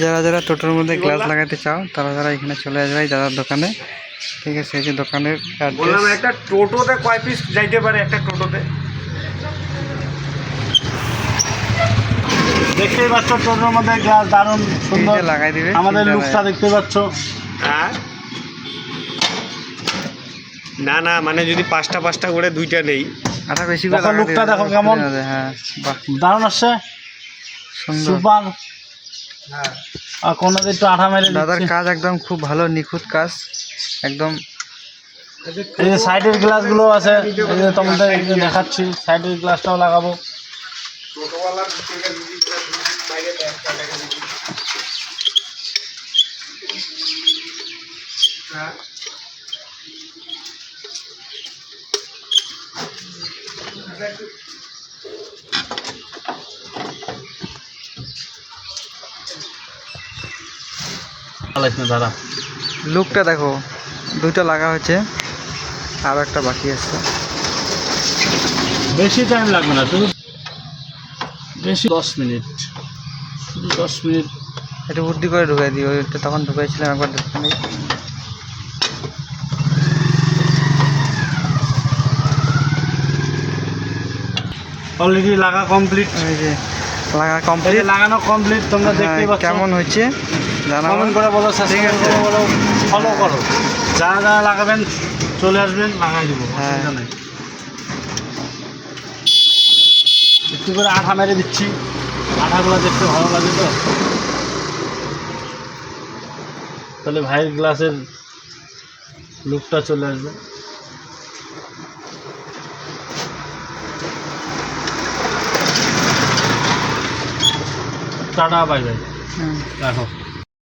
যারা যারা টোটোর মধ্যে গ্লাস লাগাতে চাও তারা এখানে চলে আসবে দাদার দোকানে। ঠিক আছে, এই যে দোকানের বললাম একটা টোটোতে কয় পিস যাইতে পারে, একটা টোটোতে দেখতেই পাচ্ছ টোটোর মধ্যে গ্লাস দারুণ সুন্দর লাগাই দিবে। আমাদের লুকটা দেখতে পাচ্ছ। হ্যাঁ না না, মানে যদি পাঁচটা করে দুইটা নেই, আটা বেশি করে লুকটা দেখো কেমন। হ্যাঁ বাহ, দারুণ আসছে, সুপার। আর কোনো একটু আঠা মেরে দাদার কাজ একদম খুব ভালো, নিখুঁত কাজ একদম। এই যে সাইডের গ্লাসগুলো আছে, এই যে তোমাদের দেখাচ্ছি, সাইডের গ্লাসটাও লাগাবো। দাদা লুকটা দেখো, দুইটা লাগা হয়েছে, আর একটা বাকি আছে। বেশি টাইম লাগবে না, শুধু বেশি 10 মিনিট, শুধু 10 মিনিট। একটু বুদ্ধি করে ঢুকাই দিই, ওইটা তখন ঢুকাইছিলাম একবার, দেখতে নেই। অলরেডি লাগা কমপ্লিট, এই যে লাগা কমপ্লিট, লাগানো কমপ্লিট। তোমরা দেখতেই পাচ্ছ কেমন হচ্ছে জানাবো, কমেন্ট করে বলো, সাবস্ক্রাইব করে বলো, ফলো করো। যারা যারা লাগাবেন চলে আসবেন, লাগাই দেবো, অসুবিধা নেই। একটু করে আঠা মেরে দিচ্ছি, আঠাগুলো দেখতে ভালো লাগে তো, তাহলে ভাইয়ের গ্লাসের লুকটা চলে আসবে। টাটা, বাই বাই, রাখো।